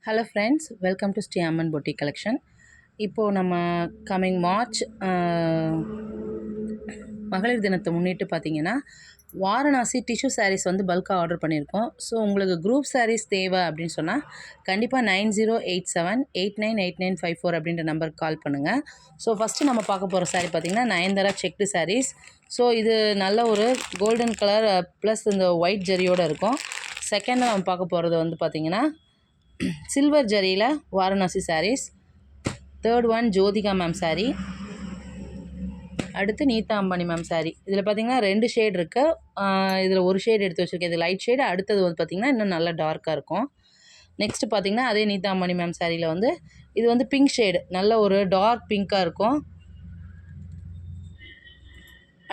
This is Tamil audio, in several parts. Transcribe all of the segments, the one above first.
Hello friends, welcome to Shri Amman boutique collection. இப்போது நம்ம கம்மிங் மார்ச் மகளிர் தினத்தை முன்னிட்டு பார்த்தீங்கன்னா வாரணாசி டிஷ்யூ சாரீஸ் வந்து பல்காக ஆர்டர் பண்ணியிருக்கோம். ஸோ உங்களுக்கு குரூப் சாரீஸ் தேவை அப்படின்னு சொன்னால் கண்டிப்பாக 9087898954 அப்படின்ற நம்பருக்கு கால் பண்ணுங்கள். ஸோ ஃபஸ்ட்டு நம்ம பார்க்க போகிற சாரீ பார்த்திங்கன்னா நயன்தாரா செக்டு சாரீஸ். ஸோ இது நல்ல ஒரு கோல்டன் கலர் ப்ளஸ் இந்த ஒயிட் ஜரியோடு இருக்கும். செகண்டில் நம்ம பார்க்க போகிறது வந்து பார்த்திங்கன்னா சில்வர் ஜரியில் Varanasi saris. Third one Jyothika ma'am sari. அடுத்து நீதா அம்பானி மேம் சாரீ. இதில் பார்த்திங்கன்னா 2 ஷேட் இருக்குது. இதில் ஒரு ஷேட் எடுத்து வச்சுருக்கேன், இது லைட் ஷேடு. அடுத்தது வந்து பார்த்திங்கன்னா இன்னும் நல்லா டார்க்காக இருக்கும். நெக்ஸ்ட்டு பார்த்திங்கன்னா அதே நீதா அம்பானி மேம் சாரியில் வந்து இது வந்து பிங்க் ஷேடு, நல்ல ஒரு டார்க் பிங்க்காக இருக்கும்.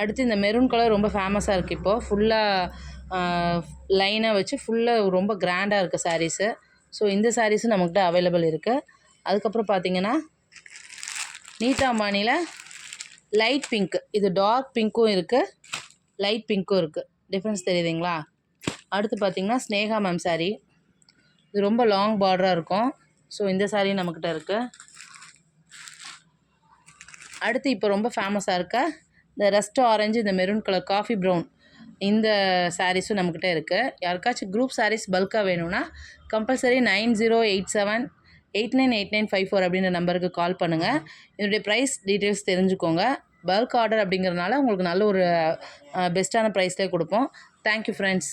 அடுத்து இந்த மெரூன் கலர் ரொம்ப ஃபேமஸாக இருக்குது. இப்போது ஃபுல்லாக லைனாக வச்சு ஃபுல்லாக ரொம்ப கிராண்டாக இருக்குது சாரீஸு. ஸோ இந்த சாரீஸும் நம்மக்கிட்ட அவைலபிள் இருக்குது. அதுக்கப்புறம் பார்த்திங்கன்னா நீதா அம்பானியில் லைட் பிங்க்கு, இது டார்க் பிங்க்கும் இருக்குது, லைட் பிங்க்கும் இருக்குது. டிஃப்ரென்ஸ் தெரியுதுங்களா? அடுத்து பார்த்திங்கன்னா ஸ்னேகா மேம் சாரீ. இது ரொம்ப லாங் பார்டராக இருக்கும். ஸோ இந்த சாரீ நம்மக்கிட்ட இருக்குது. அடுத்து இப்போ ரொம்ப ஃபேமஸாக இருக்க இந்த ரஸ்ட் ஆரஞ்சு, இந்த மெரூன் கலர், காஃபி ப்ரௌன், இந்த சாரீஸும் நம்மக்கிட்ட இருக்குது. யாருக்காச்சும் குரூப் சாரீஸ் பல்காக வேணும்னா கம்பல்சரி 9087898954 அப்படின்ற நம்பருக்கு கால் பண்ணுங்கள். இதனுடைய ப்ரைஸ் டீட்டெயில்ஸ் தெரிஞ்சுக்கோங்க. பல்க் ஆர்டர் அப்படிங்கிறதுனால உங்களுக்கு நல்ல ஒரு பெஸ்ட்டான ப்ரைஸ்லேயே கொடுப்போம். Thank you friends.